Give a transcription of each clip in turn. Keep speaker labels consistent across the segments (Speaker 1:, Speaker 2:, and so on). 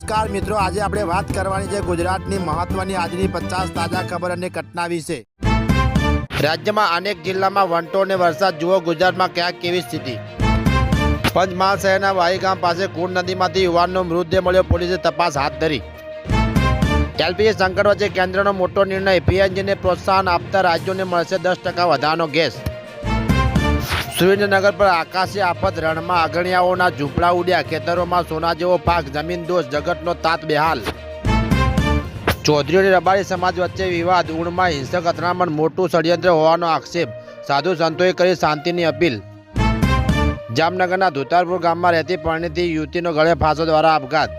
Speaker 1: નમસ્કાર મિત્રો, આજે આપણે વાત કરવાની છે ગુજરાતની મહત્વની આજની 50 તાજા ખબર અને ઘટના વિશે। રાજ્યમાં અનેક જિલ્લામાં વંટોળ અને વરસાદ, જુઓ ગુજરાતમાં ક્યાંક કેવી સ્થિતિ। પંચમહાલ શહેરના વાહીગામ પાસે કુંડ નદીમાંથી યુવાનનો મૃતદેહ મળ્યો, પોલીસે તપાસ હાથ ધરી। એલપીજી સંકટ વચ્ચે કેન્દ્રનો મોટો નિર્ણય, પીએનજીને પ્રોત્સાહન આપતા રાજ્યોને મળશે 10% વધારાનો ગેસ। સુરેન્દ્રનગર પર આકાશી આફત, રણમાં આગણિયાઓના ઝૂંપડા ઉડ્યા, ખેતરોમાં સોના જેવો પાક, જમીન દોષ, જગતનો તાત બેહાલ। ચૌધરી અને રબારી સમાજ વચ્ચે વિવાદ, ઊણમાં હિંસક અથડામણ, મોટું ષડયંત્ર હોવાનો આક્ષેપ, સાધુ સંતોએ કરી શાંતિની અપીલ। જામનગરના ધુતારપુર ગામમાં રહેતી પરણિત યુવતીનો ગળે ફાંસો દ્વારા આપઘાત।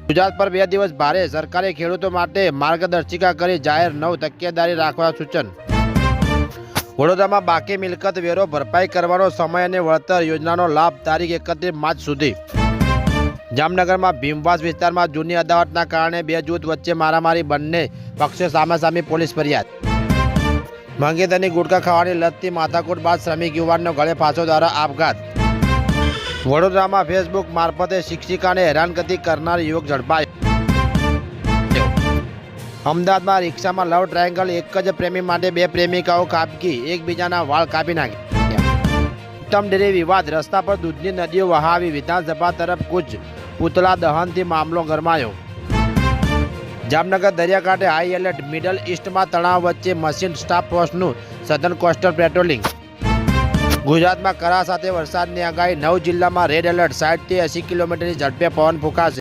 Speaker 1: ગુજરાત પર 2 દિવસ ભારે, સરકારે ખેડૂતો માટે માર્ગદર્શિકા કરી, જાહેર 9 તકેદારી રાખવા સૂચન। વડોદરામાં બાકી મિલકત વેરો ભરપાઈ કરવાનો સમય અને વળતર યોજનાનો લાભ તારીખ 31 માર્ચ સુધી। જામનગરમાં ભીમવાસ વિસ્તારમાં જૂની અદાવતના કારણે 2 જૂથ વચ્ચે મારામારી, બંને પક્ષે સામેસામે પોલીસ ફરિયાદ। મંગેતરની ગુટખા ખાવાની લતથી માથાકૂટ બાદ શ્રમિક યુવાનનો ગળે ફાંસો દ્વારા આપઘાત। વડોદરામાં ફેસબુક મારફતે શિક્ષિકાને હેરાનગતિ કરનાર યુવક ઝડપાયો। અમદાવાદમાં રિક્ષામાં લવ ટ્રાયેંગલ, એક જ પ્રેમી માટે 2 પ્રેમિકાઓ ખાબકી, એકબીજાના વાળ કાપી નાખ્યા। ઉત્તમ ડેરી વિવાદ, રસ્તા પર દૂધની નદીઓ વહાવી, વિધાનસભા તરફ કૂચ, પૂતળા દહનથી મામલો ગરમાયો। જામનગર દરિયાકાંઠે હાઈ એલર્ટ, મિડલ ઇસ્ટમાં તણાવ વચ્ચે મશીન સ્ટાફ ફોર્સનું સઘન કોસ્ટલ પેટ્રોલિંગ। ગુજરાતમાં કરા સાથે વરસાદની આગાહી, 9 જિલ્લામાં રેડ એલર્ટ, 60 થી 80 કિલોમીટરની ઝડપે પવન ફૂંકાશે।